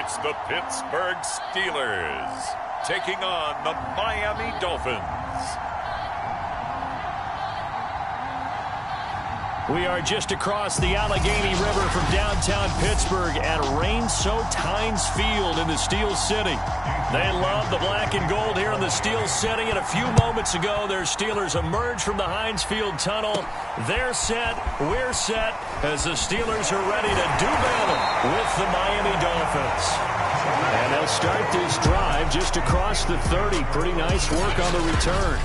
It's the Pittsburgh Steelers taking on the Miami Dolphins. We are just across the Allegheny River from downtown Pittsburgh at rain-soaked Heinz Field in the Steel City. They love the black and gold here in the Steel City, and a few moments ago, their Steelers emerged from the Heinz Field tunnel. They're set, we're set, as the Steelers are ready to do battle with the Miami Dolphins. And they'll start this drive just across the 30. Pretty nice work on the return.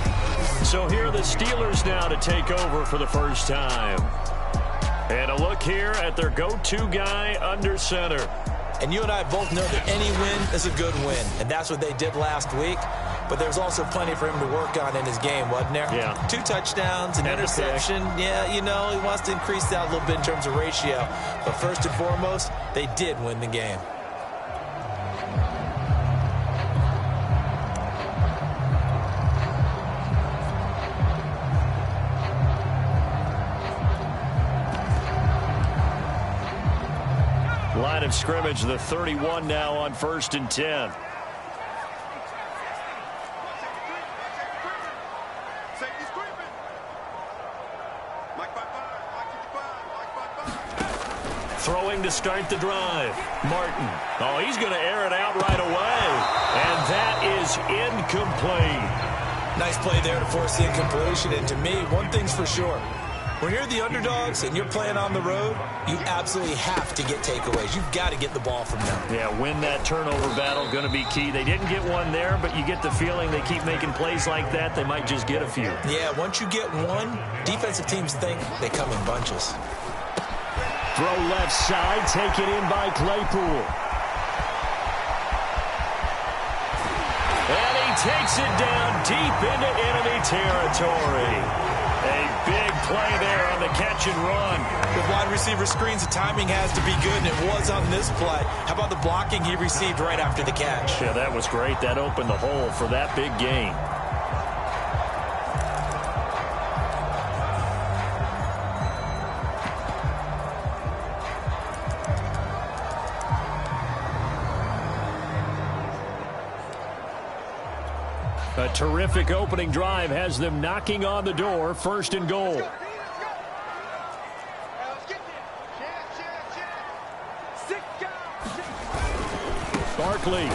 So here are the Steelers now to take over for the first time. And a look here at their go-to guy under center. And you and I both know that any win is a good win, and that's what they did last week. But there's also plenty for him to work on in his game, wasn't there? Yeah. 2 touchdowns, an interception. Yeah, you know, he wants to increase that a little bit in terms of ratio. But first and foremost, they did win the game. Line of scrimmage, the 31 now on 1st and 10. Throwing to start the drive. Martin. Oh, he's going to air it out right away. And that is incomplete. Nice play there to force the incompletion. And to me, one thing's for sure. When you're the underdogs and you're playing on the road, you absolutely have to get takeaways. You've got to get the ball from them. Yeah, win that turnover battle, going to be key. They didn't get one there, but you get the feeling they keep making plays like that, they might just get a few. Yeah, once you get one, defensive teams think they come in bunches. Throw left side, taken in by Claypool. And he takes it down deep into enemy territory. A big play there on the catch and run. With wide receiver screens, the timing has to be good, and it was on this play. How about the blocking he received right after the catch? Yeah, that was great. That opened the hole for that big gain. A terrific opening drive has them knocking on the door, 1st and goal. Barkley.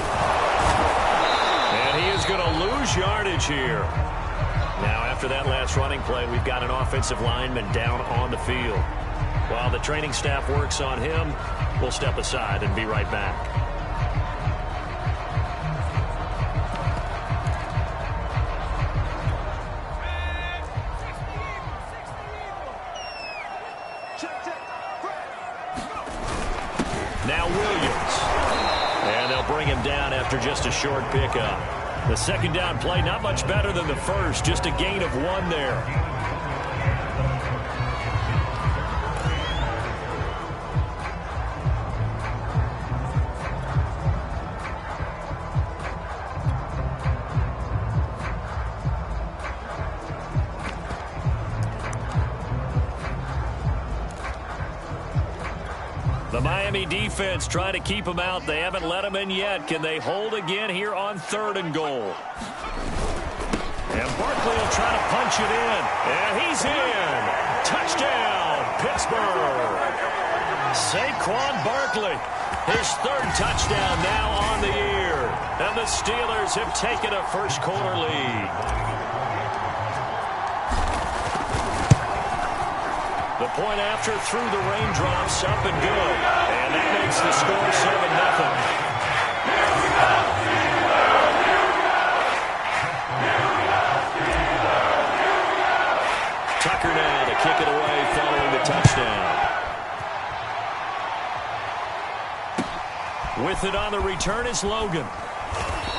And he is going to lose yardage here. Now, after that last running play, we've got an offensive lineman down on the field. While the training staff works on him, we'll step aside and be right back. Now Williams. And they'll bring him down after just a short pickup. The second down play, not much better than the first, just a gain of 1 there. The Miami defense trying to keep him out. They haven't let him in yet. Can they hold again here on 3rd and goal? And Barkley will try to punch it in. And he's in. Touchdown, Pittsburgh. Saquon Barkley, his 3rd touchdown now on the year. And the Steelers have taken a first-quarter lead. The point after through the raindrops, up and good. And that makes the score 7-0. Tucker now to kick it away following the touchdown. With it on the return is Logan.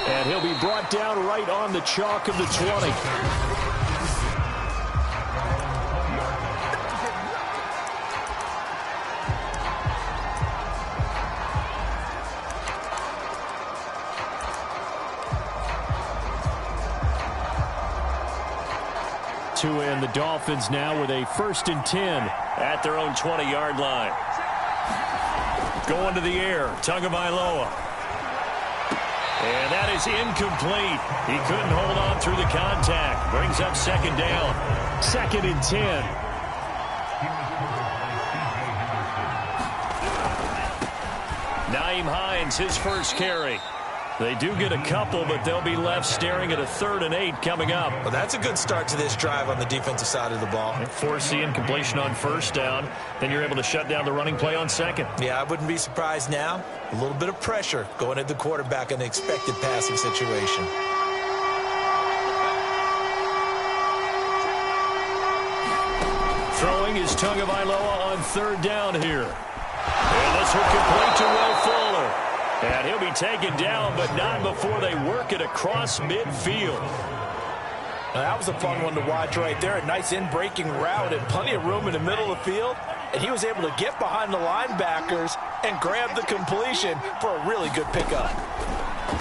And he'll be brought down right on the chalk of the 20. And the Dolphins now with a 1st and 10 at their own 20-yard line. Going to the air, Tagovailoa. And that is incomplete. He couldn't hold on through the contact. Brings up second down. 2nd and 10. Nyheim Hines, his first carry. They do get a couple, but they'll be left staring at a 3rd and 8 coming up. Well, that's a good start to this drive on the defensive side of the ball. And force the incompletion on 1st down. Then you're able to shut down the running play on 2nd. Yeah, I wouldn't be surprised now. A little bit of pressure going at the quarterback in an expected passing situation. Throwing is Tagovailoa on 3rd down here. And this will complete to Will Fuller. And he'll be taken down, but not before they work it across midfield. Now, that was a fun one to watch right there. A nice in-breaking route and plenty of room in the middle of the field. And he was able to get behind the linebackers and grab the completion for a really good pickup.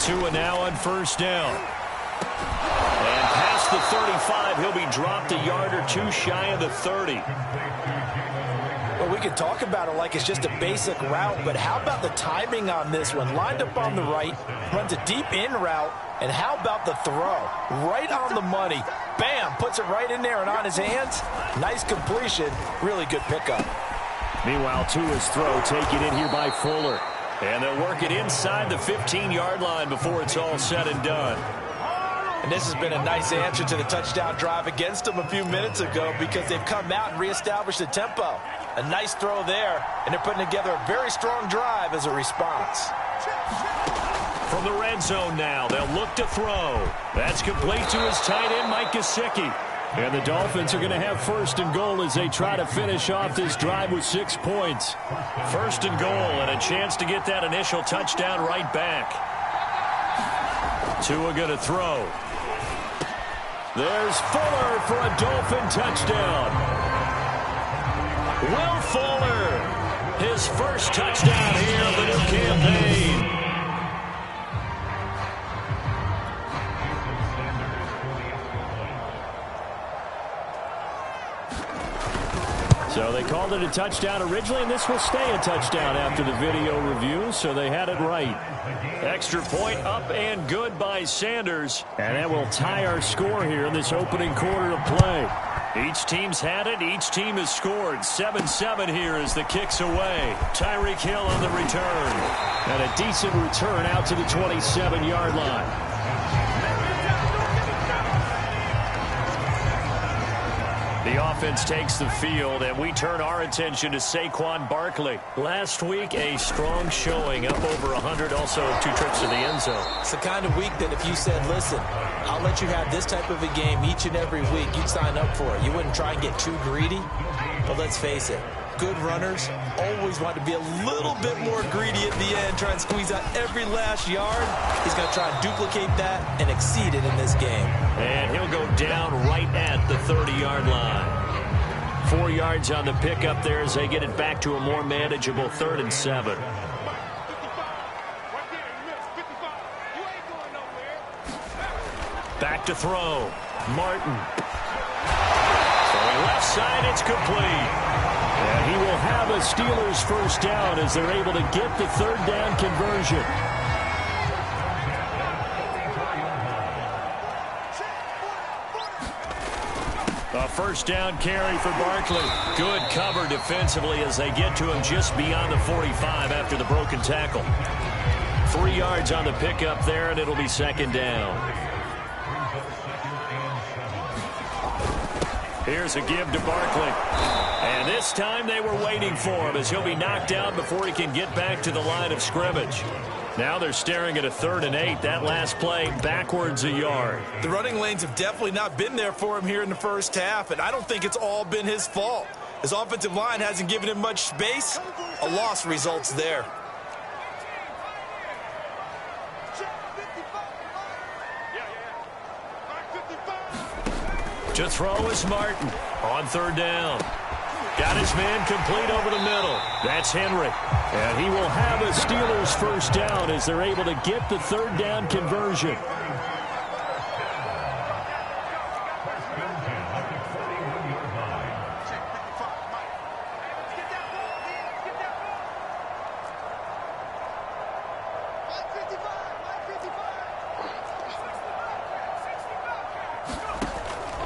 Tua now on 1st down. And past the 35, he'll be dropped a yard or 2 shy of the 30. Well, we can talk about it like it's just a basic route, but how about the timing on this one? Lined up on the right, runs a deep in route, and how about the throw? Right on the money. Bam, puts it right in there and on his hands. Nice completion, really good pickup. Meanwhile, Tua's throw taken in here by Fuller. And they'll work it inside the 15-yard line before it's all said and done. And this has been a nice answer to the touchdown drive against them a few minutes ago because they've come out and reestablished the tempo. A nice throw there, and they're putting together a very strong drive as a response. From the red zone now, they'll look to throw. That's complete to his tight end, Mike Gesicki. And the Dolphins are going to have 1st and goal as they try to finish off this drive with 6 points. 1st and goal and a chance to get that initial touchdown right back. Tua going to throw. There's Fuller for a Dolphin touchdown. Will Fuller, his first touchdown here of the new campaign. So they called it a touchdown originally, and this will stay a touchdown after the video review, so they had it right. Extra point up and good by Sanders, and that will tie our score here in this opening quarter of play. Each team's had it. Each team has scored. 7-7 here as the kick's away. Tyreek Hill on the return. And a decent return out to the 27-yard line. The offense takes the field, and we turn our attention to Saquon Barkley. Last week, a strong showing, up over 100, also 2 trips to the end zone. It's the kind of week that if you said, listen, I'll let you have this type of a game each and every week, you'd sign up for it. You wouldn't try and get too greedy, but let's face it, good runners always want to be a little bit more greedy at the end, try and squeeze out every last yard. He's going to try and duplicate that and exceed it in this game. And he'll go down right at the 30-yard line. 4 yards on the pickup there as they get it back to a more manageable 3rd and 7. Back to throw. Martin. Going left side, it's complete. And he will have a Steelers first down as they're able to get the 3rd down conversion. A first down carry for Barkley. Good cover defensively as they get to him just beyond the 45 after the broken tackle. 3 yards on the pickup there, and it'll be 2nd down. Here's a give to Barkley. And this time they were waiting for him as he'll be knocked down before he can get back to the line of scrimmage. Now they're staring at a 3rd and 8. That last play backwards a yard. The running lanes have definitely not been there for him here in the first half, and I don't think it's all been his fault. His offensive line hasn't given him much space. A loss results there. To throw is Martin on 3rd down. Got his man complete over the middle. That's Henry. And he will have a Steelers first down as they're able to get the 3rd down conversion.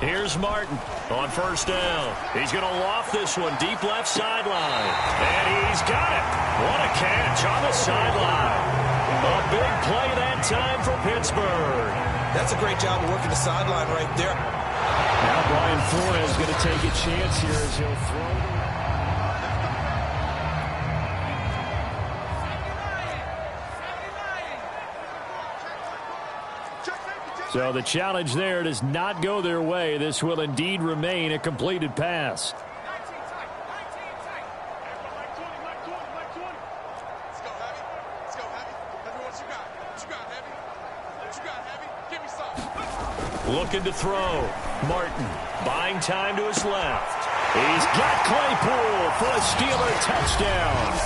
Here's Martin on first down. He's going to loft this one deep left sideline. And he's got it. What a catch on the sideline. A big play that time for Pittsburgh. That's a great job of working the sideline right there. Now Brian Flores is going to take a chance here as he'll throw. So the challenge there does not go their way. This will indeed remain a completed pass. Looking to throw. Martin buying time to his left. He's got Claypool for a Steeler touchdown.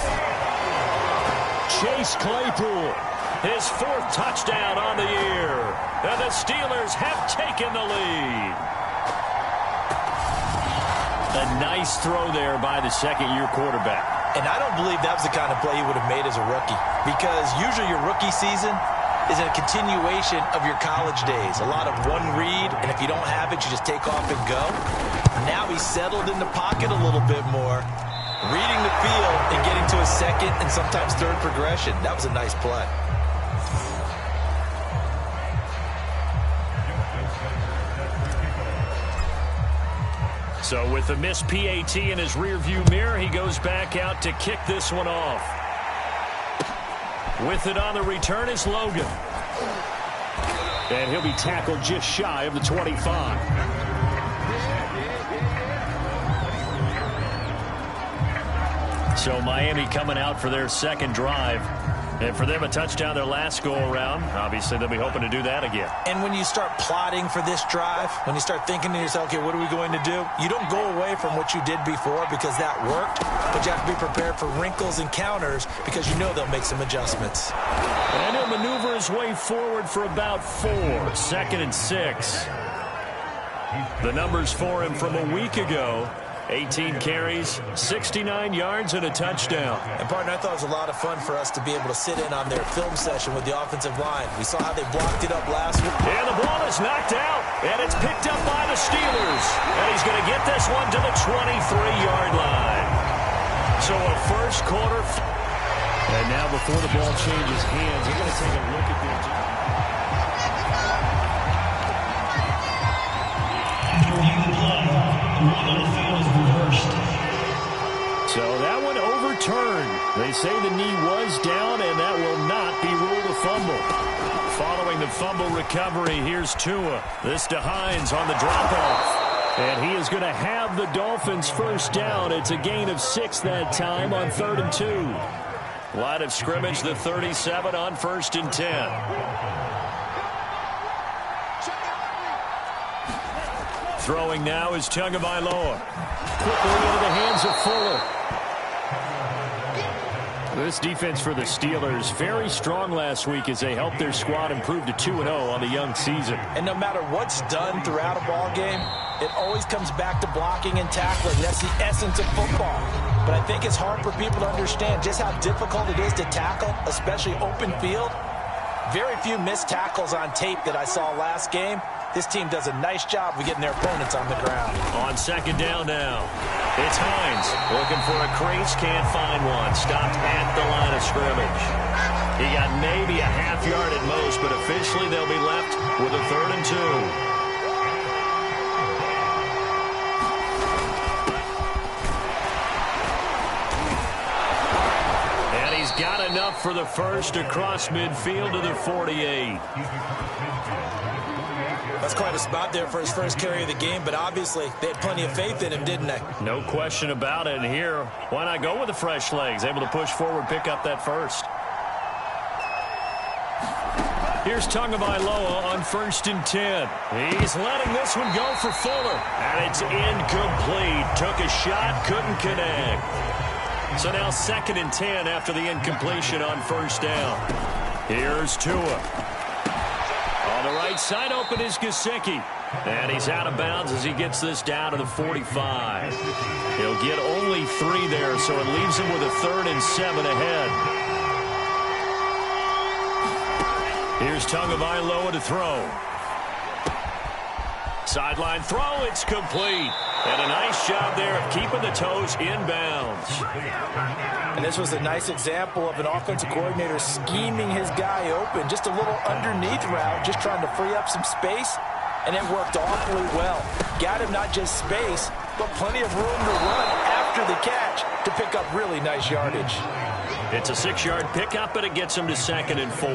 Chase Claypool, his 4th touchdown on the year. And the Steelers have taken the lead. A nice throw there by the second-year quarterback. And I don't believe that was the kind of play he would have made as a rookie. Because usually your rookie season is a continuation of your college days. A lot of one read, and if you don't have it, you just take off and go. Now he's settled in the pocket a little bit more, reading the field and getting to a second and sometimes third progression. That was a nice play. So with the missed PAT in his rearview mirror, he goes back out to kick this one off. With it on the return is Logan. And he'll be tackled just shy of the 25. So Miami coming out for their second drive. And for them, a touchdown their last go-around. Obviously, they'll be hoping to do that again. And when you start plotting for this drive, when you start thinking to yourself, okay, what are we going to do? You don't go away from what you did before because that worked, but you have to be prepared for wrinkles and counters because you know they'll make some adjustments. And he'll maneuver his way forward for about 4. 2nd and 6. The numbers for him from a week ago. 18 carries, 69 yards, and a touchdown. And, partner, I thought it was a lot of fun for us to be able to sit in on their film session with the offensive line. We saw how they blocked it up last week. And the ball is knocked out, and it's picked up by the Steelers. And he's going to get this one to the 23-yard line. So a first quarter. And now before the ball changes hands, we're going to take a look at the So that one overturned. They say the knee was down, and that will not be ruled a fumble. Following the fumble recovery, here's Tua. This to Hines on the drop-off. And he is going to have the Dolphins first down. It's a gain of 6 that time on 3rd and 2. Line of scrimmage, the 37 on 1st and 10. Throwing now is Tagovailoa. Quickly into the hands of Fuller. This defense for the Steelers, very strong last week as they helped their squad improve to 2-0 on the young season. And no matter what's done throughout a ball game, it always comes back to blocking and tackling. That's the essence of football. But I think it's hard for people to understand just how difficult it is to tackle, especially open field. Very few missed tackles on tape that I saw last game. This team does a nice job of getting their opponents on the ground. On 2nd down now, it's Hines looking for a crease, can't find one. Stopped at the line of scrimmage. He got maybe a half yard at most, but officially they'll be left with a 3rd and 2. Got enough for the first across midfield to the 48. That's quite a spot there for his first carry of the game, but obviously they had plenty of faith in him, didn't they? No question about it. And here, why not go with the fresh legs? Able to push forward, pick up that first. Here's Tagovailoa on 1st and 10. He's letting this one go for Fuller. And it's incomplete. Took a shot, couldn't connect. So now 2nd and 10 after the incompletion on 1st down. Here's Tua. On the right side, open is Gesicki. And he's out of bounds as he gets this down to the 45. He'll get only 3 there, so it leaves him with a 3rd and 7 ahead. Here's Tagovailoa to throw. Sideline throw, it's complete. And a nice job there of keeping the toes inbounds. And this was a nice example of an offensive coordinator scheming his guy open. Just a little underneath route, just trying to free up some space. And it worked awfully well. Got him not just space, but plenty of room to run after the catch to pick up really nice yardage. It's a 6-yard pickup, and it gets him to 2nd and 4.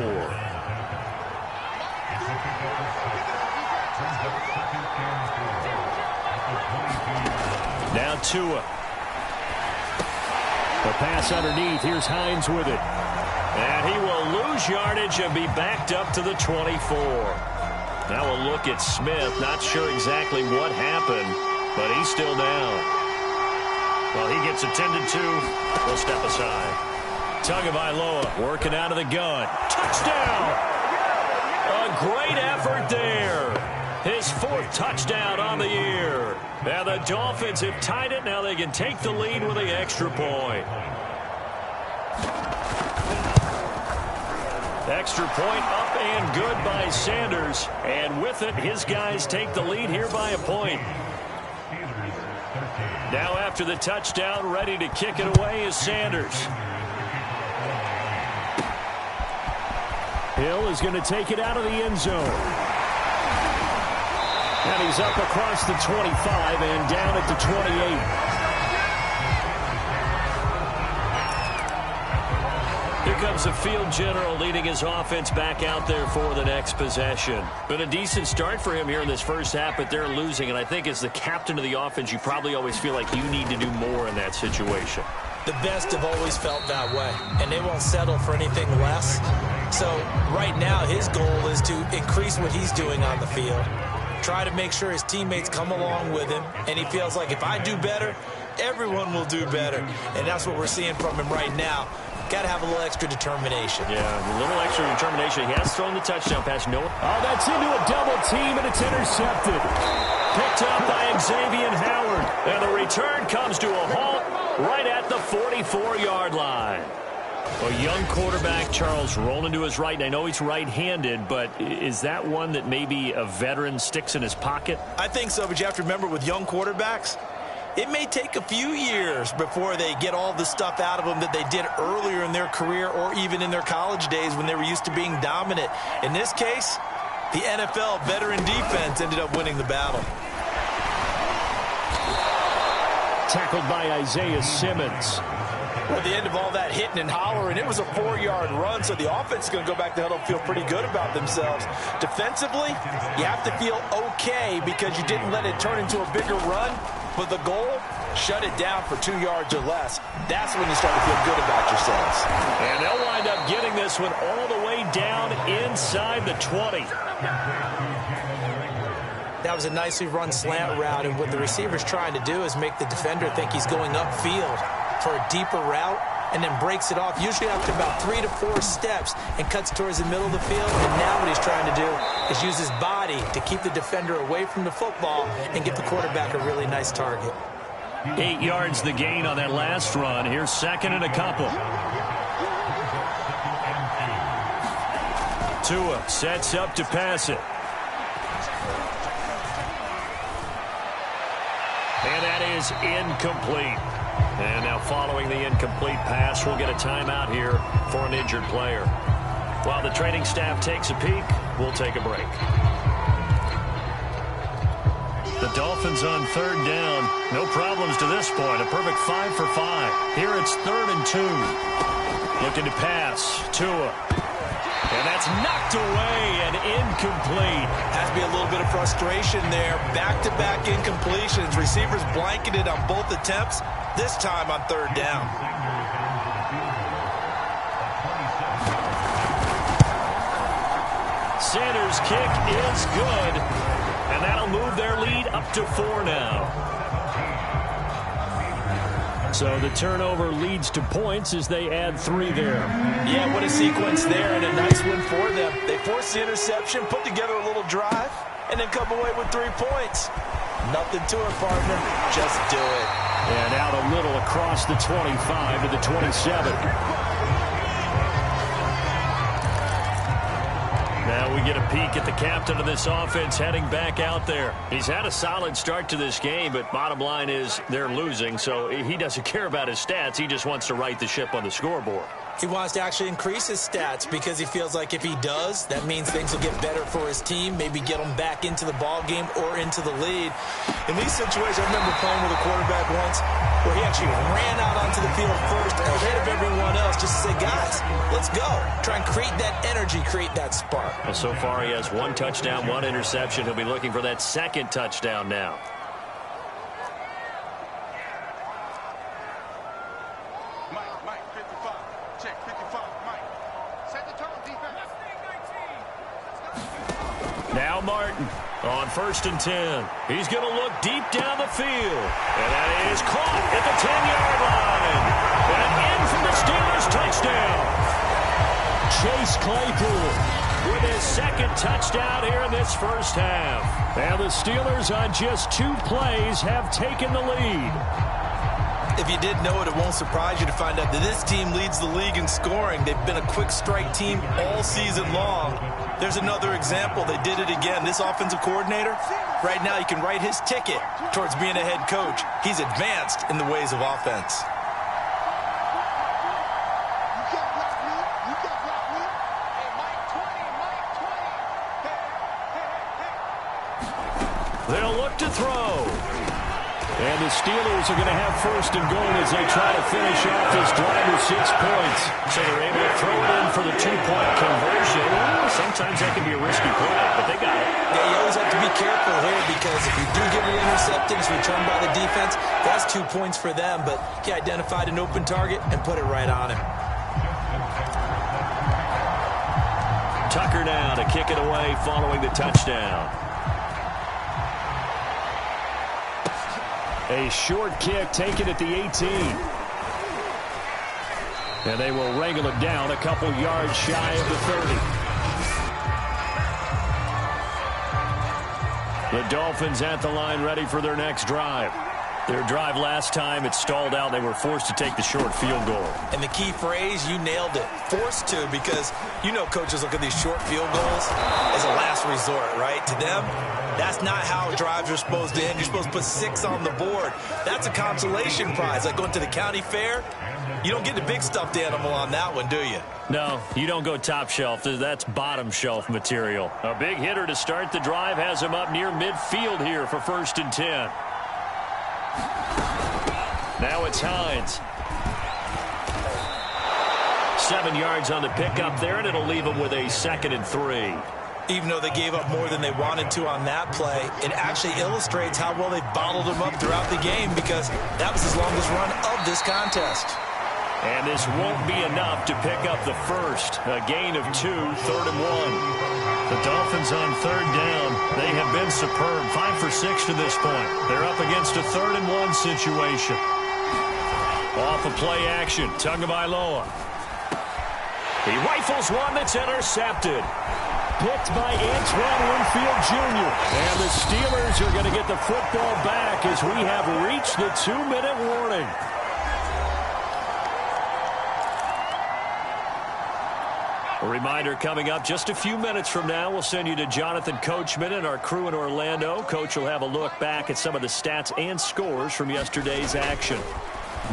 Now Tua. The pass underneath. Here's Hines with it. And he will lose yardage and be backed up to the 24. Now we'll look at Smith. Not sure exactly what happened, but he's still down. Well, he gets attended to. We'll step aside. Tagovailoa working out of the gun. Touchdown! A great effort there. His 4th touchdown on the year. Now the Dolphins have tied it. Now they can take the lead with the extra point. Extra point up and good by Sanders. And with it, his guys take the lead here by a point. Now after the touchdown, ready to kick it away is Sanders. Hill is going to take it out of the end zone. And he's up across the 25 and down at the 28. Here comes the field general leading his offense back out there for the next possession. Been a decent start for him here in this first half, but they're losing. And I think as the captain of the offense, you probably always feel like you need to do more in that situation. The best have always felt that way, and they won't settle for anything less. So right now his goal is to increase what he's doing on the field. Try to make sure his teammates come along with him, and he feels like if I do better, everyone will do better. And that's what we're seeing from him right now. Got to have a little extra determination. Yeah, a little extra determination. He has thrown the touchdown pass. No. Oh, that's into a double team, and it's intercepted. Picked up by Xavier Howard. And the return comes to a halt right at the 44-yard line. A young quarterback, Charles, rolling to his right. I know he's right-handed, but is that one that maybe a veteran sticks in his pocket? I think so, but you have to remember with young quarterbacks, it may take a few years before they get all the stuff out of them that they did earlier in their career or even in their college days when they were used to being dominant. In this case, the NFL veteran defense ended up winning the battle. Tackled by Isaiah Simmons. At the end of all that hitting and hollering, it was a 4-yard run, so the offense is going to go back to huddle and feel pretty good about themselves. Defensively, you have to feel okay because you didn't let it turn into a bigger run, but the goal, shut it down for 2 yards or less. That's when you start to feel good about yourselves. And they'll wind up getting this one all the way down inside the 20. That was a nicely run slant route, and what the receiver's trying to do is make the defender think he's going upfield for a deeper route, and then breaks it off, usually after about 3 to 4 steps, and cuts towards the middle of the field. And now what he's trying to do is use his body to keep the defender away from the football and give the quarterback a really nice target. 8 yards the gain on that last run. Here's 2nd and a couple. Tua sets up to pass it. And that is incomplete. And now following the incomplete pass, we'll get a timeout here for an injured player. While the training staff takes a peek, we'll take a break. The Dolphins on 3rd down. No problems to this point. A perfect 5 for 5. Here it's 3rd and 2. Looking to pass. Tua. And that's knocked away and incomplete. Has to be a little bit of frustration there. Back-to-back incompletions. Receivers blanketed on both attempts. This time on 3rd down. Sanders' kick is good. And that'll move their lead up to 4 now. So the turnover leads to points as they add 3 there. Yeah, what a sequence there, and a nice win for them. They forced the interception, put together a little drive, and then come away with 3 points. Nothing to it, partner. Just do it. And out a little across the 25 to the 27. Now we get a peek at the captain of this offense heading back out there. He's had a solid start to this game, but bottom line is they're losing, so he doesn't care about his stats. He just wants to right the ship on the scoreboard. He wants to actually increase his stats because he feels like if he does, that means things will get better for his team, maybe get them back into the ball game or into the lead. In these situations, I remember playing with a quarterback once where he actually ran out onto the field first ahead of everyone else just to say, guys, let's go. Try and create that energy, create that spark. Well, so far he has 1 touchdown, 1 interception. He'll be looking for that second touchdown now. Now Martin on 1st and 10. He's going to look deep down the field. And that is caught at the 10-yard line. And in for the Steelers touchdown. Chase Claypool with his second touchdown here in this first half. And the Steelers on just 2 plays have taken the lead. If you didn't know it, it won't surprise you to find out that this team leads the league in scoring. They've been a quick strike team all season long. There's another example. They did it again. This offensive coordinator, right now you can write his ticket towards being a head coach. He's advanced in the ways of offense. They'll look to throw. And the Steelers are going to have 1st and goal as they try to finish off this drive with 6 points. So they're able to throw it in for the 2-point conversion. Sometimes that can be a risky play, but they got it. Yeah, you always have to be careful here because if you do get an interception, it's returned by the defense, that's 2 points for them. But he identified an open target and put it right on him. Tucker now to kick it away following the touchdown. A short kick taken at the 18. And they will wrangle it down a couple yards shy of the 30. The Dolphins at the line ready for their next drive. Their drive last time, it stalled out. They were forced to take the short field goal. And the key phrase, you nailed it. Forced to, because you know coaches look at these short field goals as a last resort, right? To them, that's not how drives are supposed to end. You're supposed to put 6 on the board. That's a consolation prize. Like going to the county fair, you don't get the big stuffed animal on that one, do you? No, you don't go top shelf. That's bottom shelf material. A big hitter to start the drive has him up near midfield here for 1st and 10. Now it's Hines. 7 yards on the pickup there, and it'll leave him with a 2nd and 3. Even though they gave up more than they wanted to on that play, it actually illustrates how well they bottled him up throughout the game because that was his longest run of this contest. And this won't be enough to pick up the first. A gain of 2, 3rd and 1. The Dolphins on 3rd down. They have been superb. 5 for 6 to this point. They're up against a 3rd and 1 situation. Off of play action, Tagovailoa. He rifles one that's intercepted. Picked by Antoine Winfield Jr. And the Steelers are going to get the football back as we have reached the 2-minute warning. A reminder coming up just a few minutes from now, we'll send you to Jonathan Coachman and our crew in Orlando. Coach will have a look back at some of the stats and scores from yesterday's action.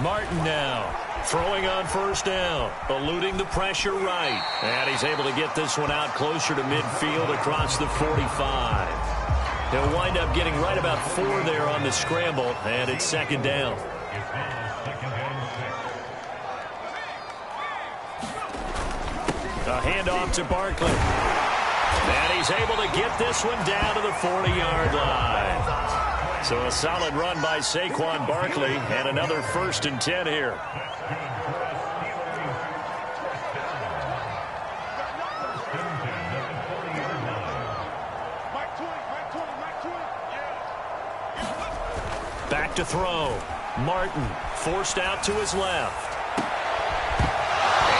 Martin now throwing on 1st down, eluding the pressure right. And he's able to get this one out closer to midfield across the 45. He'll wind up getting right about 4 there on the scramble, and it's 2nd down. A handoff to Barkley. And he's able to get this one down to the 40-yard line. So a solid run by Saquon Barkley and another 1st and 10 here. Back to throw. Martin forced out to his left.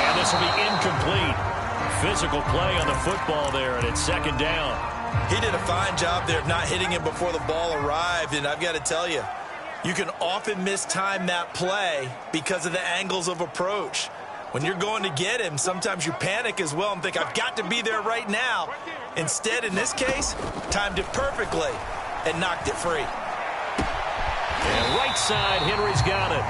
And this will be incomplete. Physical play on the football there, and it's 2nd down. He did a fine job there of not hitting him before the ball arrived, and I've got to tell you, you can often mistime that play because of the angles of approach. When you're going to get him, sometimes you panic as well and think, I've got to be there right now. Instead, in this case, timed it perfectly and knocked it free. And right side, Henry's got it.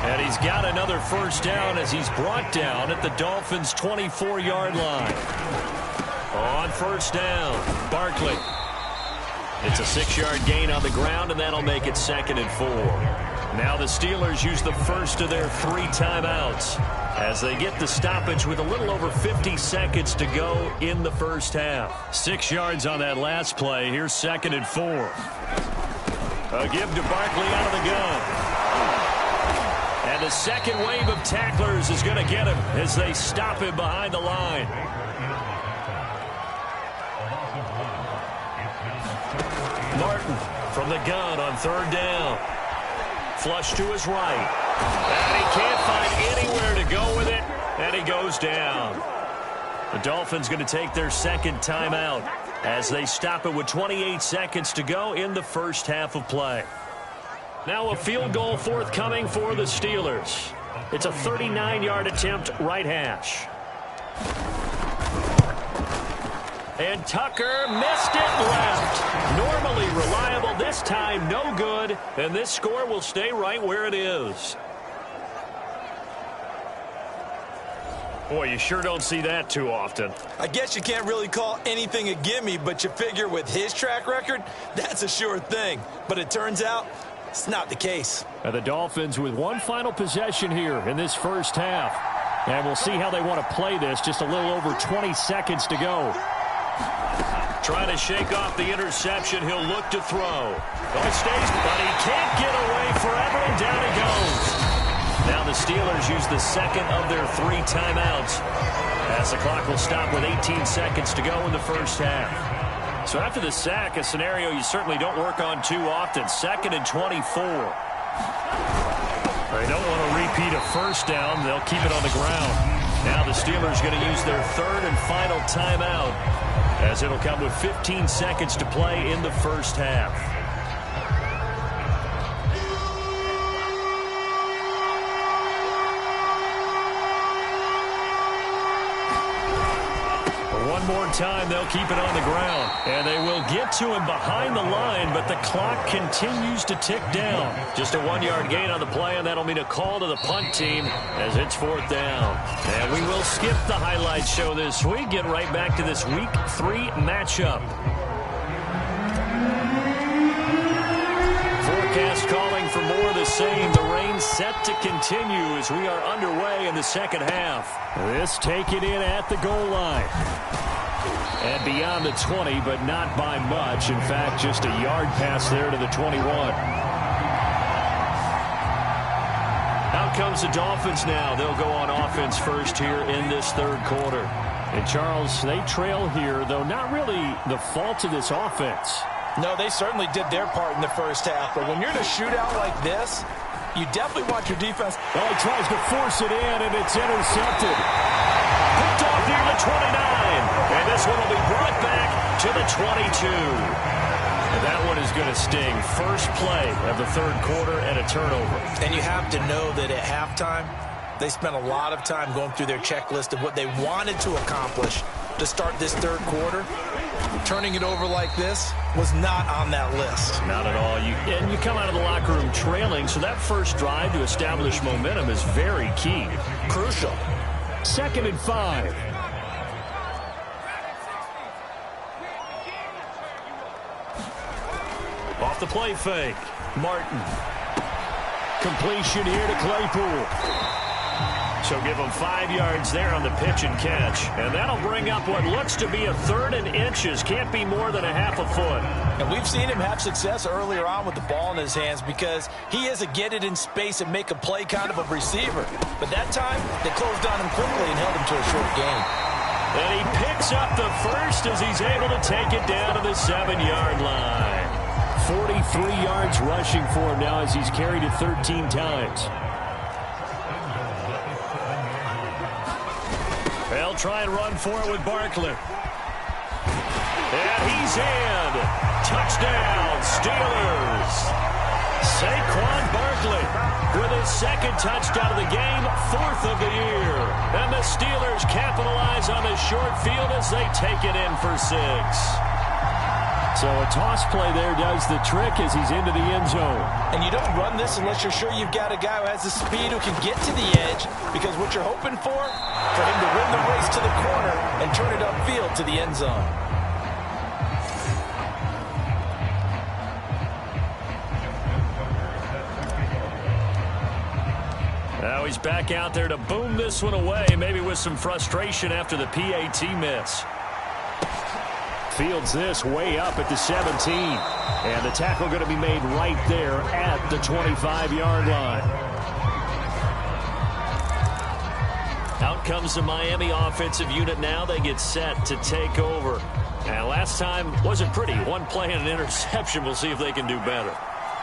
And he's got another first down as he's brought down at the Dolphins' 24-yard line. On first down, Barkley. It's a 6-yard gain on the ground, and that'll make it 2nd and 4. Now the Steelers use the first of their 3 timeouts as they get the stoppage with a little over 50 seconds to go in the first half. 6 yards on that last play. Here's 2nd and 4. A give to Barkley out of the gun. And the second wave of tacklers is going to get him as they stop him behind the line. Martin from the gun on 3rd down. Flush to his right. And he can't find anywhere to go with it. And he goes down. The Dolphins going to take their 2nd timeout as they stop it with 28 seconds to go in the first half of play. Now a field goal forthcoming for the Steelers. It's a 39-yard attempt, right hash. And Tucker missed it left. Normally reliable, this time no good. And this score will stay right where it is. Boy, you sure don't see that too often. I guess you can't really call anything a gimme, but you figure with his track record, that's a sure thing. But it turns out it's not the case. And the Dolphins with one final possession here in this first half. And we'll see how they want to play this. Just a little over 20 seconds to go. Trying to shake off the interception. He'll look to throw. Oh, it stays, but he can't get away forever, and down he goes. Now the Steelers use the 2nd of their 3 timeouts as the clock will stop with 18 seconds to go in the first half. So after the sack, a scenario you certainly don't work on too often. 2nd and 24. They don't want to repeat a first down. They'll keep it on the ground. Now the Steelers going to use their 3rd and final timeout as it'll come with 15 seconds to play in the first half. One more time, they'll keep it on the ground. And they will get to him behind the line, but the clock continues to tick down. Just a 1-yard gain on the play, and that'll mean a call to the punt team as it's 4th down. And we will skip the highlights show this week. Get right back to this Week 3 matchup. Forecast calling for more of the same. The rain set to continue as we are underway in the second half. This taken in at the goal line. And beyond the 20, but not by much. In fact, just a yard pass there to the 21. Out comes the Dolphins now. They'll go on offense first here in this 3rd quarter. And Charles, they trail here, though not really the fault of this offense. No, they certainly did their part in the first half. But when you're in a shootout like this, you definitely want your defense. Oh, he tries to force it in, and it's intercepted. Picked off near the 29. And this one will be brought back to the 22. And that one is going to sting. First play of the 3rd quarter and a turnover. And you have to know that at halftime, they spent a lot of time going through their checklist of what they wanted to accomplish to start this 3rd quarter. Turning it over like this was not on that list. Not at all. And you come out of the locker room trailing, so that first drive to establish momentum is very key. Crucial. 2nd and 5. Off the play fake. Martin. Completion here to Claypool. So give him 5 yards there on the pitch and catch. And that'll bring up what looks to be a 3rd and inches. Can't be more than a half a foot. And we've seen him have success earlier on with the ball in his hands because he is a get it in space and make a play kind of a receiver. But that time, they closed on him quickly and held him to a short gain. And he picks up the first as he's able to take it down to the 7-yard line. 43 yards rushing for him now as he's carried it 13 times. They'll try and run for it with Barkley. And he's in. Touchdown, Steelers. Saquon Barkley with his second touchdown of the game, 4th of the year. And the Steelers capitalize on the short field as they take it in for 6. So a toss play there does the trick as he's into the end zone. And you don't run this unless you're sure you've got a guy who has the speed who can get to the edge, because what you're hoping for him to win the race to the corner and turn it upfield to the end zone. Now he's back out there to boom this one away, maybe with some frustration after the PAT miss. Fields this way up at the 17. And the tackle going to be made right there at the 25-yard line. Out comes the Miami offensive unit now. They get set to take over. And last time wasn't pretty. One play and an interception. We'll see if they can do better.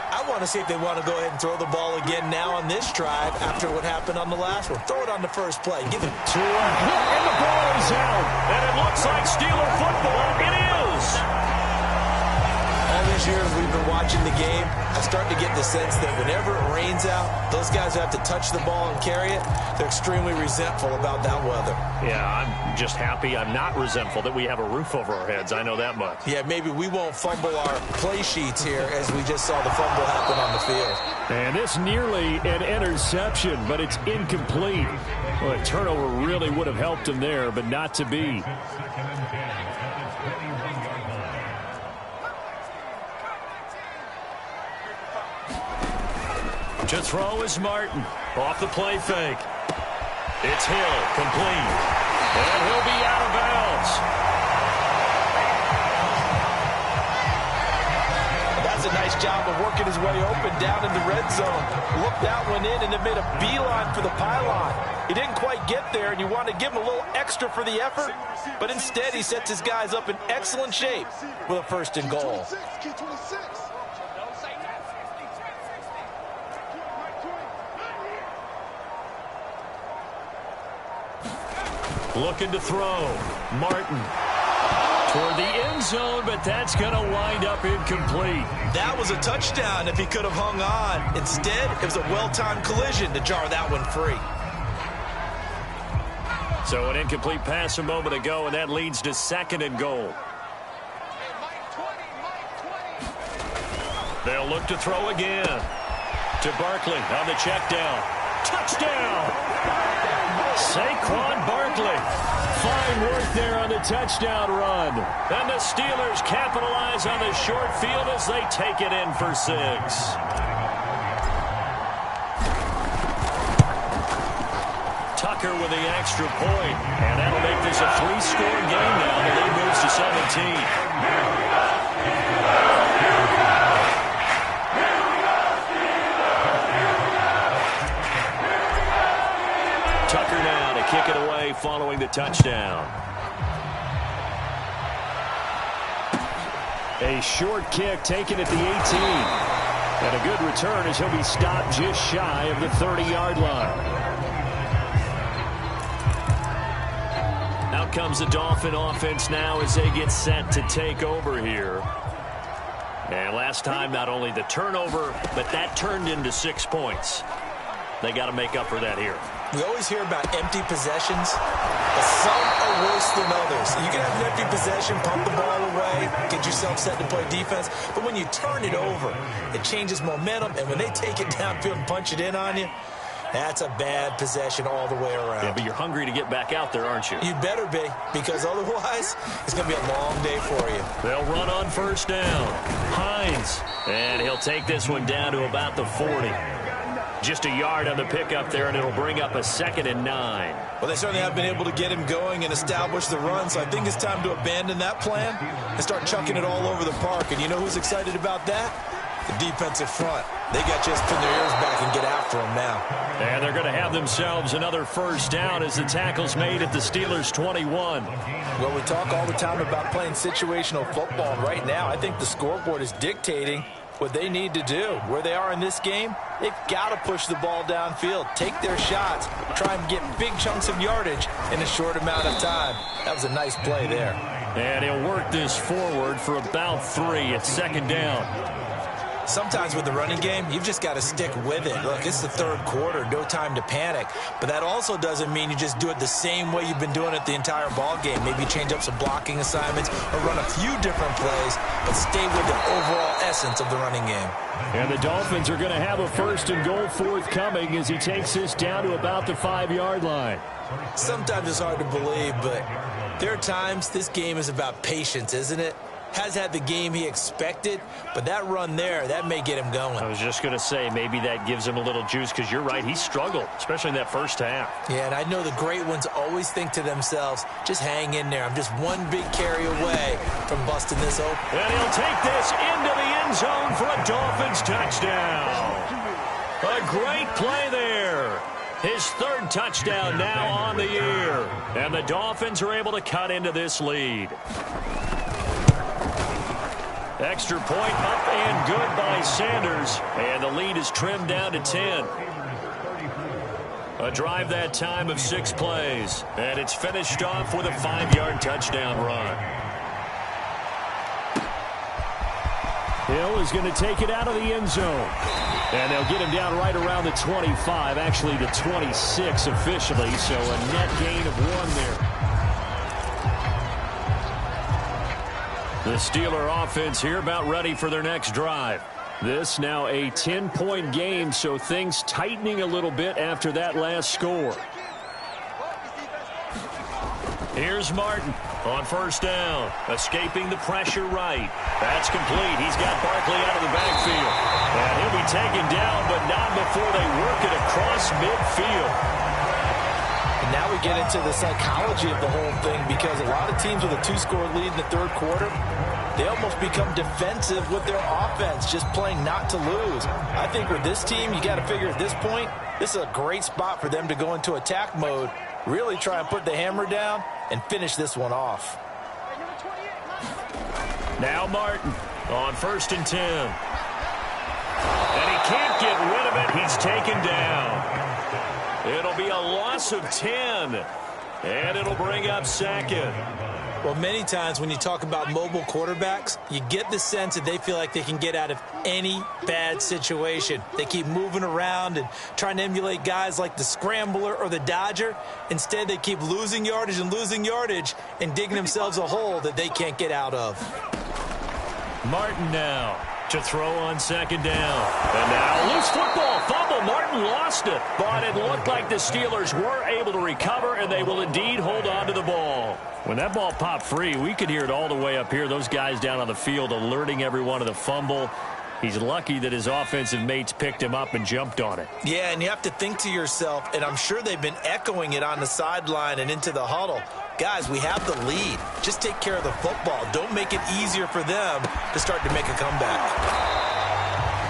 I want to see if they want to go ahead and throw the ball again now on this drive after what happened on the last one. Throw it on the first play. Give it to him. And the ball is out. And it looks like Steeler football. It is. All these years we've been watching the game, I start to get the sense that whenever it rains out, those guys who have to touch the ball and carry it, they're extremely resentful about that weather. Yeah, I'm just happy I'm not resentful that we have a roof over our heads. I know that much. Yeah, maybe we won't fumble our play sheets here as we just saw the fumble happen on the field. And this nearly an interception, but it's incomplete. Well, a turnover really would have helped him there, but not to be. To throw is Martin. Off the play fake. It's Hill, complete. And he'll be out of bounds. That's a nice job of working his way open down in the red zone. Looked that one in and then made a beeline for the pylon. He didn't quite get there, and you want to give him a little extra for the effort, but instead he sets his guys up in excellent shape with a 1st and goal. Looking to throw. Martin toward the end zone, but that's going to wind up incomplete. That was a touchdown if he could have hung on. Instead, it was a well-timed collision to jar that one free. So an incomplete pass a moment ago, and that leads to 2nd and goal. They'll look to throw again. To Barkley on the check down. Touchdown! Saquon Barkley. Fine work there on the touchdown run. And the Steelers capitalize on the short field as they take it in for 6. Tucker with the extra point. And that'll make this a 3-score game now. The lead moves to 17. Tucker now to kick it away following the touchdown. A short kick taken at the 18. And a good return as he'll be stopped just shy of the 30-yard line. Out comes the Dolphin offense now as they get set to take over here. And last time, not only the turnover, but that turned into 6 points. They got to make up for that here. We always hear about empty possessions, but some are worse than others. You can have an empty possession, pump the ball away, get yourself set to play defense, but when you turn it over, it changes momentum, and when they take it downfield and punch it in on you, that's a bad possession all the way around. Yeah, but you're hungry to get back out there, aren't you? You'd better be, because otherwise, it's going to be a long day for you. They'll run on 1st down. Hines, and he'll take this one down to about the 40. Just a yard on the pickup there, and it'll bring up a 2nd and 9. Well, they certainly have been able to get him going and establish the run, so I think it's time to abandon that plan and start chucking it all over the park. And you know who's excited about that? The defensive front. They got just pin their ears back and get after him now. And they're going to have themselves another 1st down as the tackle's made at the Steelers' 21. Well, we talk all the time about playing situational football, and right now I think the scoreboard is dictating what they need to do. Where they are in this game, they've got to push the ball downfield, take their shots, try and get big chunks of yardage in a short amount of time. That was a nice play there. And he'll work this forward for about 3 at 2nd down. Sometimes with the running game, you've just got to stick with it. Look, it's the third quarter, no time to panic. But that also doesn't mean you just do it the same way you've been doing it the entire ball game. Maybe change up some blocking assignments or run a few different plays, but stay with the overall essence of the running game. And the Dolphins are going to have a 1st and goal forthcoming as he takes this down to about the 5-yard line. Sometimes it's hard to believe, but there are times this game is about patience, isn't it? Has had the game he expected, but that run there, that may get him going. I was just going to say, maybe that gives him a little juice, because you're right, he struggled, especially in that first half. Yeah, and I know the great ones always think to themselves, just hang in there. I'm just one big carry away from busting this open. And he'll take this into the end zone for a Dolphins touchdown. A great play there. His 3rd touchdown now on the year. And the Dolphins are able to cut into this lead. Extra point up and good by Sanders. And the lead is trimmed down to 10. A drive that time of 6 plays. And it's finished off with a 5-yard touchdown run. Hill is going to take it out of the end zone. And they'll get him down right around the 25, actually the 26 officially. So a net gain of 1 there. The Steeler offense here about ready for their next drive. This now a 10-point game, so things tightening a little bit after that last score. Here's Martin on 1st down, escaping the pressure right. That's complete. He's got Barkley out of the backfield. And he'll be taken down, but not before they work it across midfield. And now we get into the psychology of the whole thing, because a lot of teams with a 2-score lead in the 3rd quarter, they almost become defensive with their offense, just playing not to lose. I think with this team, you got to figure at this point, this is a great spot for them to go into attack mode, really try and put the hammer down and finish this one off. Now Martin on 1st and 10. And he can't get rid of it. He's taken down. It'll be a loss of 10. And it'll bring up 2nd. Well, many times when you talk about mobile quarterbacks, you get the sense that they feel like they can get out of any bad situation. They keep moving around and trying to emulate guys like the Scrambler or the Dodger. Instead, they keep losing yardage and digging themselves a hole that they can't get out of. Martin now to throw on 2nd down. And now loose football. Fumble. Martin lost it. But it looked like the Steelers were able to recover, and they will indeed hold on to the ball. When that ball popped free, we could hear it all the way up here. Those guys down on the field alerting everyone of the fumble. He's lucky that his offensive mates picked him up and jumped on it. Yeah, and you have to think to yourself, and I'm sure they've been echoing it on the sideline and into the huddle. Guys, we have the lead. Just take care of the football. Don't make it easier for them to start to make a comeback.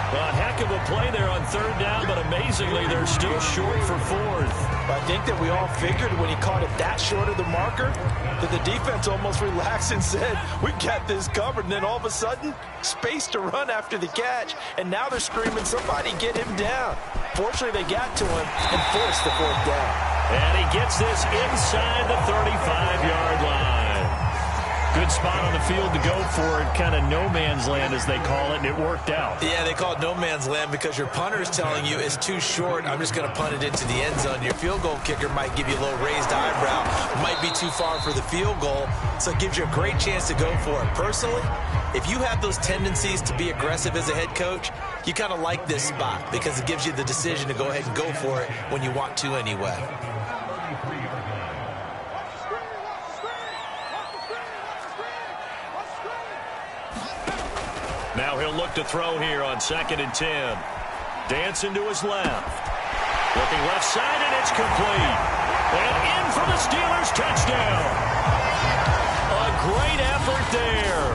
Well, a heck of a play there on 3rd down, but amazingly, they're still short for 4th. I think that we all figured when he caught it that short of the marker that the defense almost relaxed and said, we got this covered. And then all of a sudden, space to run after the catch. And now they're screaming, somebody get him down. Fortunately, they got to him and forced the 4th down. And he gets this inside the 35-yard line. Good spot on the field to go for it, kind of no man's land as they call it, and it worked out. Yeah, they call it no man's land because your punter is telling you it's too short. I'm just going to punt it into the end zone. Your field goal kicker might give you a little raised eyebrow. Might be too far for the field goal, so it gives you a great chance to go for it. Personally, if you have those tendencies to be aggressive as a head coach, you kind of like this spot because it gives you the decision to go ahead and go for it when you want to anyway. Now he'll look to throw here on 2nd and 10. Dancing to his left. Looking left side, and it's complete. And in for the Steelers touchdown. A great effort there.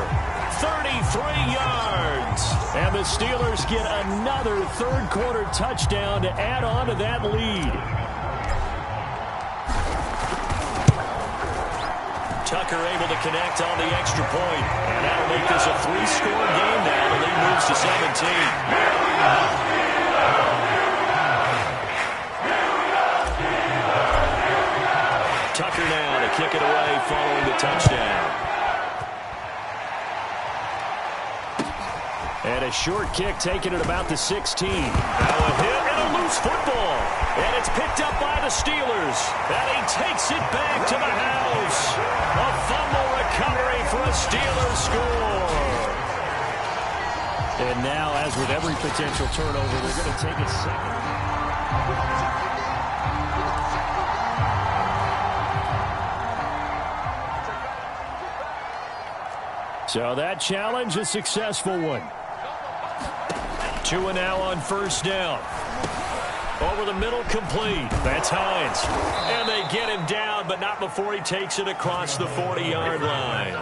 33 yards. And the Steelers get another 3rd quarter touchdown to add on to that lead. Tucker able to connect on the extra point. And that'll make this a 3-score game now. The lead moves to 17. Tucker now to kick it away following the touchdown. And a short kick taken at about the 16. Now a hit and a loose football. And it's picked up by the Steelers. And he takes it back to the house. A fumble recovery for a Steelers score. And now, as with every potential turnover, they're going to take a second. So that challenge, a successful one. 2 and now on first down. Over the middle, complete. That's Hines. And they get him down, but not before he takes it across the 40-yard line.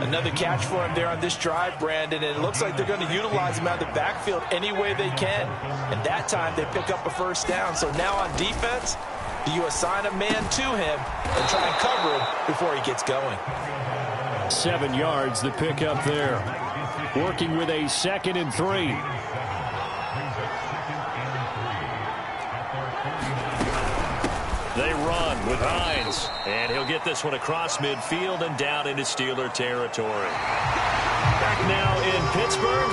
Another catch for him there on this drive, Brandon, and it looks like they're going to utilize him out of the backfield any way they can. And that time they pick up a first down. So now on defense, do you assign a man to him and try and cover him before he gets going? 7 yards, the pickup there. Working with a 2nd and 3. They run with Hines. And he'll get this one across midfield and down into Steeler territory. Back now in Pittsburgh.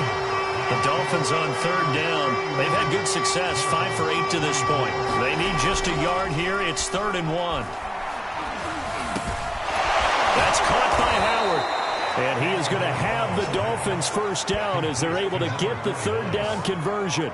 The Dolphins on 3rd down. They've had good success, 5 for 8 to this point. They need just a yard here. It's 3rd and 1. That's caught by Howard. And he is going to have the Dolphins first down as they're able to get the 3rd down conversion.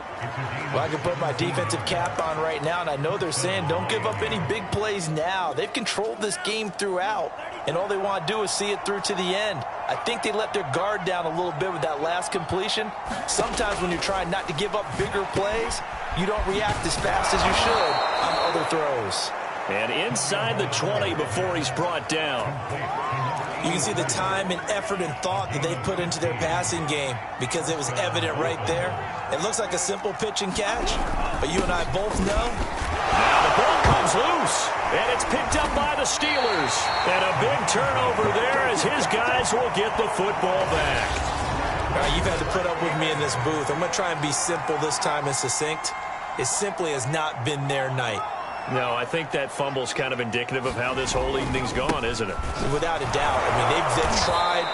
Well, I can put my defensive cap on right now, and I know they're saying don't give up any big plays now. They've controlled this game throughout, and all they want to do is see it through to the end. I think they let their guard down a little bit with that last completion. Sometimes when you're trying not to give up bigger plays, you don't react as fast as you should on other throws. And inside the 20 before he's brought down. You can see the time and effort and thought that they put into their passing game because it was evident right there. It looks like a simple pitch and catch, but you and I both know. Now the ball comes loose, and it's picked up by the Steelers. And a big turnover there as his guys will get the football back. All right, you've had to put up with me in this booth. I'm going to try and be simple this time and succinct. It simply has not been their night. No, I think that fumble's kind of indicative of how this whole evening's gone, isn't it? Without a doubt. I mean, they've tried,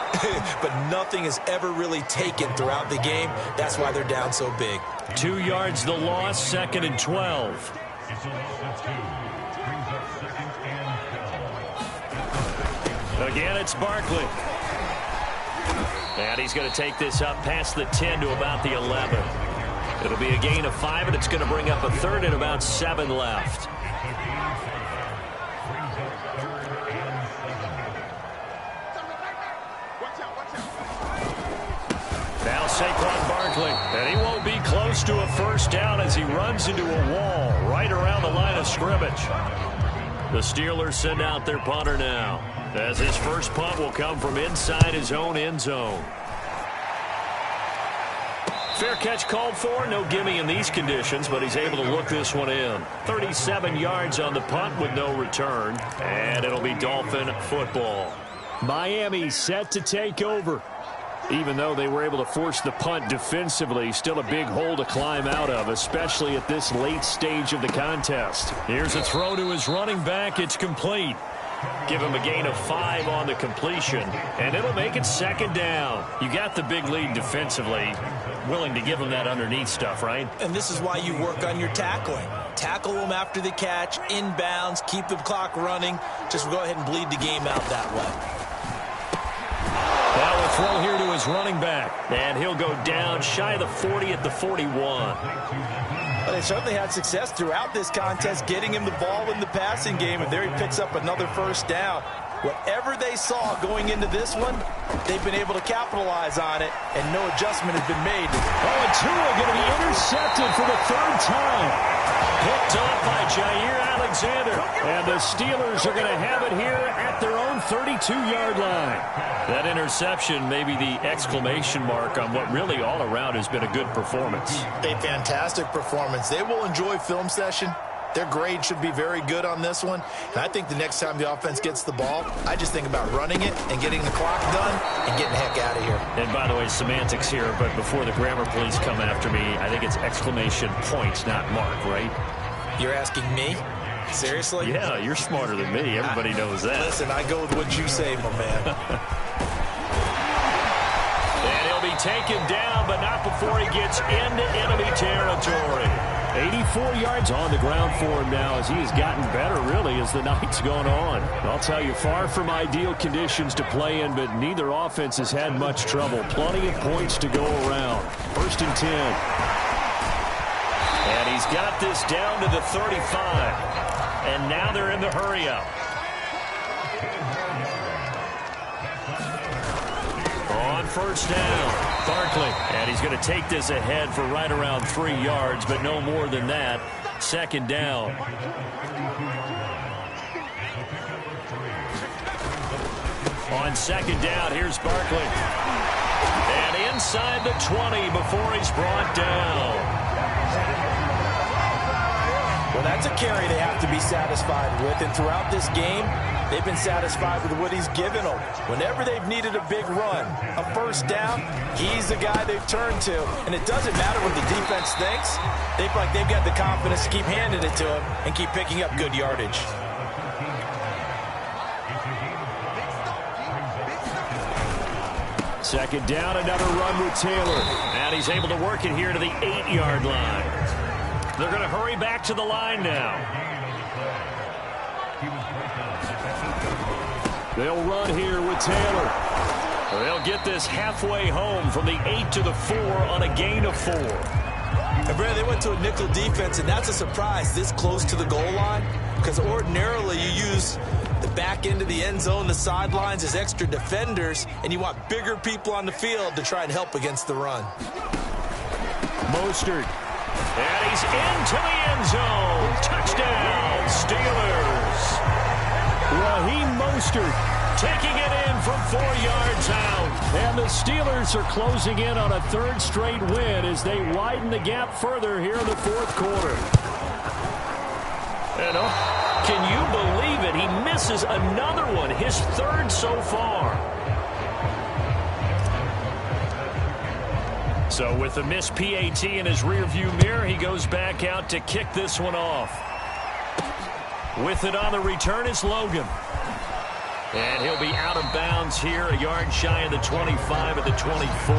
but nothing has ever really taken throughout the game. That's why they're down so big. 2 yards the loss, 2nd and 12. Again, it's Barkley. And he's going to take this up past the 10 to about the 11. It'll be a gain of 5, and it's going to bring up a 3rd and about 7 left. Now Saquon Barkley, and he won't be close to a first down as he runs into a wall right around the line of scrimmage. The Steelers send out their punter now, as his first punt will come from inside his own end zone. Fair catch called for, no gimme in these conditions, but he's able to look this one in. 37 yards on the punt with no return, and it'll be Dolphin football. Miami set to take over. Even though they were able to force the punt defensively, still a big hole to climb out of, especially at this late stage of the contest. Here's a throw to his running back. It's complete. Give him a gain of 5 on the completion, and it'll make it 2nd down. You got the big lead defensively. Willing to give him that underneath stuff, right? And this is why you work on your tackling. Tackle them after the catch, inbounds, keep the clock running. Just go ahead and bleed the game out that way. Now a throw here to his running back, and he'll go down shy of the 40 at the 41. Well, they certainly had success throughout this contest getting him the ball in the passing game, and there he picks up another first down. Whatever they saw going into this one, they've been able to capitalize on it, and no adjustment has been made. Oh, and Tua going to be intercepted for the 3rd time. Picked up by Jair Alexander. And the Steelers are going to have it here at their own 32-yard line. That interception may be the exclamation mark on what really all around has been a good performance. A fantastic performance. They will enjoy film session. Their grade should be very good on this one. And I think the next time the offense gets the ball, I just think about running it and getting the clock done and getting the heck out of here. And by the way, semantics here, but before the grammar police come after me, I think it's exclamation point, not mark, right? You're asking me? Seriously? Yeah, you're smarter than me. Everybody knows that. Listen, I go with what you say, my man. And he'll be take him down, but not before he gets into enemy territory. 84 yards on the ground for him now as he has gotten better, really, as the night's gone on. I'll tell you, far from ideal conditions to play in, but neither offense has had much trouble. Plenty of points to go around. 1st and 10. And he's got this down to the 35. And now they're in the hurry-up. On 1st down, Barkley. And he's going to take this ahead for right around 3 yards, but no more than that. 2nd down. On 2nd down, here's Barkley. And inside the 20 before he's brought down. Well, that's a carry they have to be satisfied with. And throughout this game, they've been satisfied with what he's given them. Whenever they've needed a big run, a 1st down, he's the guy they've turned to. And it doesn't matter what the defense thinks. They feel like they've got the confidence to keep handing it to him and keep picking up good yardage. Second down, another run with Taylor. And he's able to work it here to the 8-yard line. They're going to hurry back to the line now. They'll run here with Taylor. They'll get this halfway home from the 8 to the 4 on a gain of 4. And Brad, they went to a nickel defense, and that's a surprise this close to the goal line, because ordinarily you use the back end of the end zone, the sidelines as extra defenders, and you want bigger people on the field to try and help against the run. Mostert. And he's into the end zone. Touchdown, Steelers. Raheem Mostert taking it in from 4 yards out. And the Steelers are closing in on a 3rd straight win as they widen the gap further here in the 4th quarter. And can you believe it? He misses another one, his 3rd so far. So with the missed PAT in his rearview mirror, he goes back out to kick this one off. With it on the return is Logan. And he'll be out of bounds here, a yard shy of the 25 at the 24.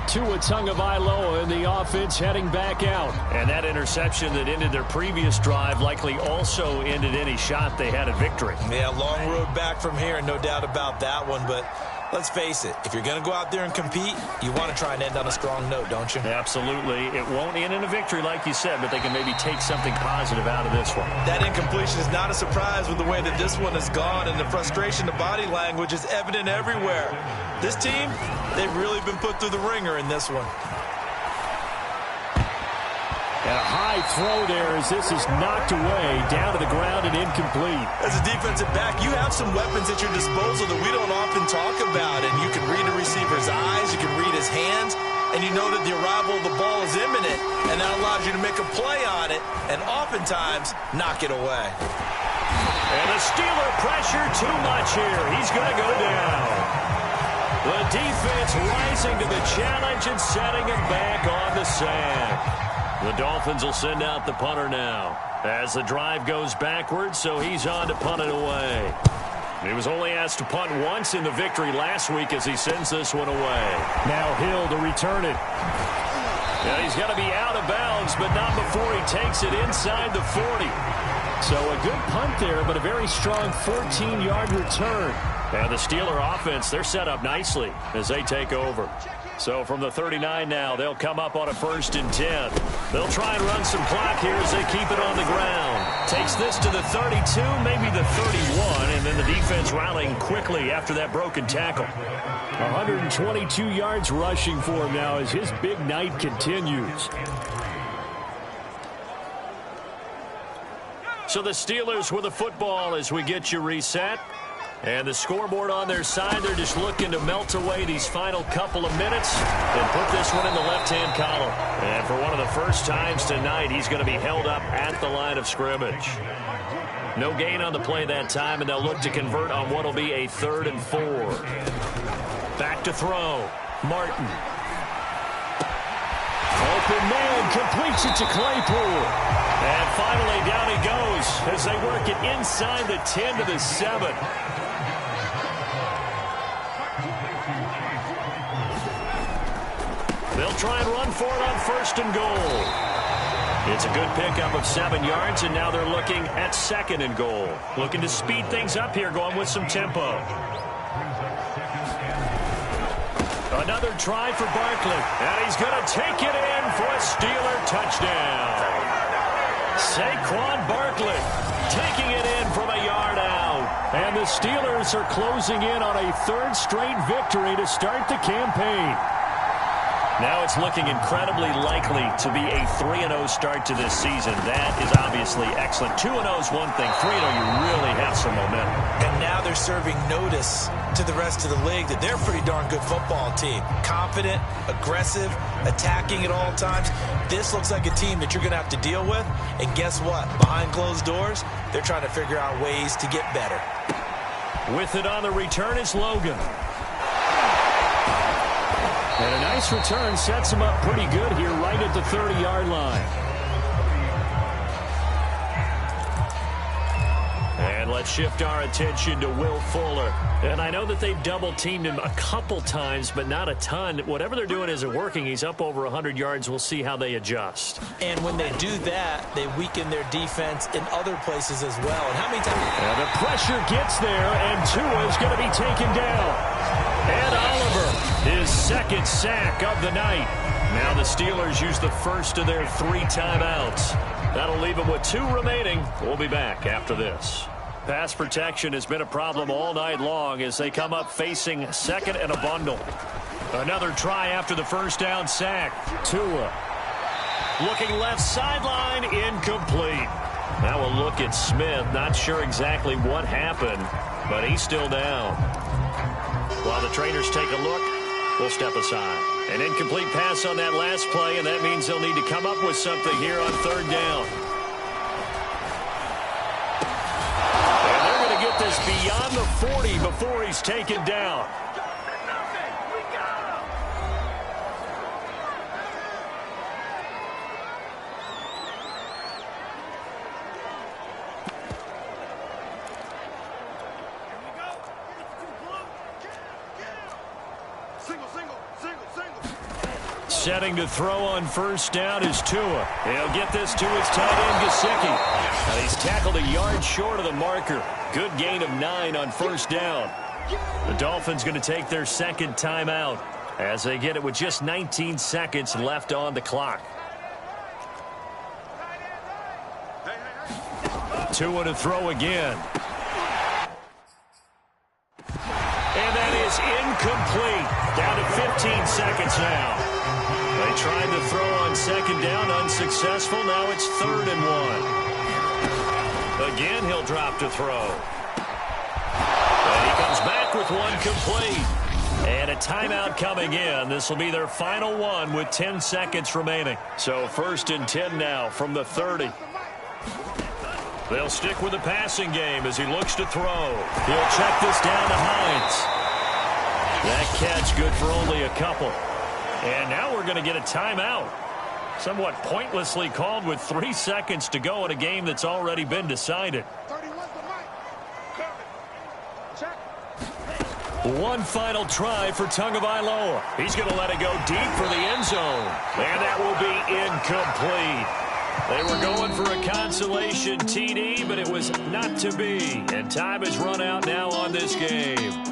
Tua Tagovailoa in the offense heading back out. And that interception that ended their previous drive likely also ended any shot they had at victory. Yeah, long road back from here, no doubt about that one, but let's face it, if you're going to go out there and compete, you want to try and end on a strong note, don't you? Absolutely. It won't end in a victory like you said, but they can maybe take something positive out of this one. That incompletion is not a surprise with the way that this one has gone, and the frustration, the body language is evident everywhere. This team, they've really been put through the ringer in this one. And a high throw there as this is knocked away, down to the ground and incomplete. As a defensive back, you have some weapons at your disposal that we don't often talk about. And you can read the receiver's eyes, you can read his hands, and you know that the arrival of the ball is imminent, and that allows you to make a play on it, and oftentimes knock it away. And the Steeler pressure too much here. He's going to go down. The defense rising to the challenge and setting him back on the sack. The Dolphins will send out the punter now as the drive goes backwards, so he's on to punt it away. He was only asked to punt once in the victory last week as he sends this one away. Now Hill to return it. Now he's got to be out of bounds, but not before he takes it inside the 40. So a good punt there, but a very strong 14-yard return. And the Steeler offense, they're set up nicely as they take over. So from the 39 now, they'll come up on a 1st and 10. They'll try and run some clock here as they keep it on the ground. Takes this to the 32, maybe the 31, and then the defense rallying quickly after that broken tackle. 122 yards rushing for him now as his big night continues. So the Steelers with the football as we get you reset. And the scoreboard on their side, they're just looking to melt away these final couple of minutes and put this one in the left-hand column. And for one of the first times tonight, he's going to be held up at the line of scrimmage. No gain on the play that time, and they'll look to convert on what will be a 3rd and 4. Back to throw. Martin. Open man completes it to Claypool. And finally down he goes as they work it inside the 10 to the 7. They'll try and run for it on 1st and goal. It's a good pickup of 7 yards, and now they're looking at 2nd and goal. Looking to speed things up here, going with some tempo. Another try for Barkley, and he's going to take it in for a Steeler touchdown. Saquon Barkley taking it in from a yard out. And the Steelers are closing in on a 3rd straight victory to start the campaign. Now it's looking incredibly likely to be a 3-0 start to this season. That is obviously excellent. 2-0 is one thing. 3-0, you really have some momentum. And now they're serving notice to the rest of the league that they're a pretty darn good football team. Confident, aggressive, attacking at all times. This looks like a team that you're going to have to deal with. And guess what? Behind closed doors, they're trying to figure out ways to get better. With it on the return is Logan. And a nice return sets him up pretty good here right at the 30-yard line. And let's shift our attention to Will Fuller. And I know that they've double-teamed him a couple times, but not a ton. Whatever they're doing isn't working. He's up over 100 yards. We'll see how they adjust. And when they do that, they weaken their defense in other places as well. And how many times? And the pressure gets there, and Tua is going to be taken down. And Oliver, his 2nd sack of the night. Now the Steelers use the first of their 3 timeouts. That'll leave them with 2 remaining. We'll be back after this. Pass protection has been a problem all night long as they come up facing 2nd and a bundle. Another try after the first down sack. Tua looking left sideline, incomplete. Now a look at Smith. Not sure exactly what happened, but he's still down. While the trainers take a look, we'll step aside. An incomplete pass on that last play, and that means they'll need to come up with something here on 3rd down. And they're going to get this beyond the 40 before he's taken down. Setting to throw on 1st down is Tua. He'll get this to his tight end, Gesicki. And he's tackled a yard short of the marker. Good gain of 9 on 1st down. The Dolphins going to take their 2nd timeout as they get it with just 19 seconds left on the clock. Tua to throw again. And that is incomplete. Down to 15 seconds now. They tried to throw on 2nd down, unsuccessful. Now it's 3rd and 1. Again, he'll drop to throw. And he comes back with one complete. And a timeout coming in. This will be their final one with 10 seconds remaining. So 1st and 10 now from the 30. They'll stick with the passing game as he looks to throw. He'll check this down to Hines. That catch good for only a couple. And now we're going to get a timeout. Somewhat pointlessly called with 3 seconds to go in a game that's already been decided. One final try for Tagovailoa. He's going to let it go deep for the end zone. And that will be incomplete. They were going for a consolation TD, but it was not to be. And time has run out now on this game.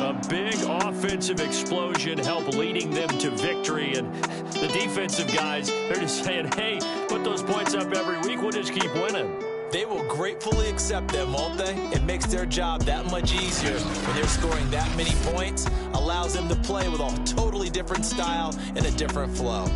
A big offensive explosion helped leading them to victory. And the defensive guys, they're just saying, hey, put those points up every week. We'll just keep winning. They will gratefully accept them, won't they? It makes their job that much easier when they're scoring that many points. Allows them to play with a totally different style and a different flow.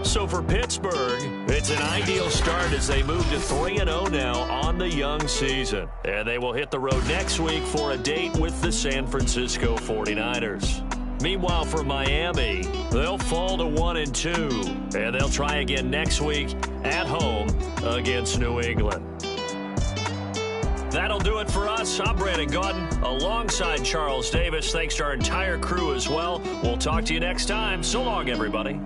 So for Pittsburgh, it's an ideal start as they move to 3-0 now on the young season. And they will hit the road next week for a date with the San Francisco 49ers. Meanwhile, for Miami, they'll fall to 1-2. And they'll try again next week at home against New England. That'll do it for us. I'm Brandon Gaudin alongside Charles Davis. Thanks to our entire crew as well. We'll talk to you next time. So long, everybody.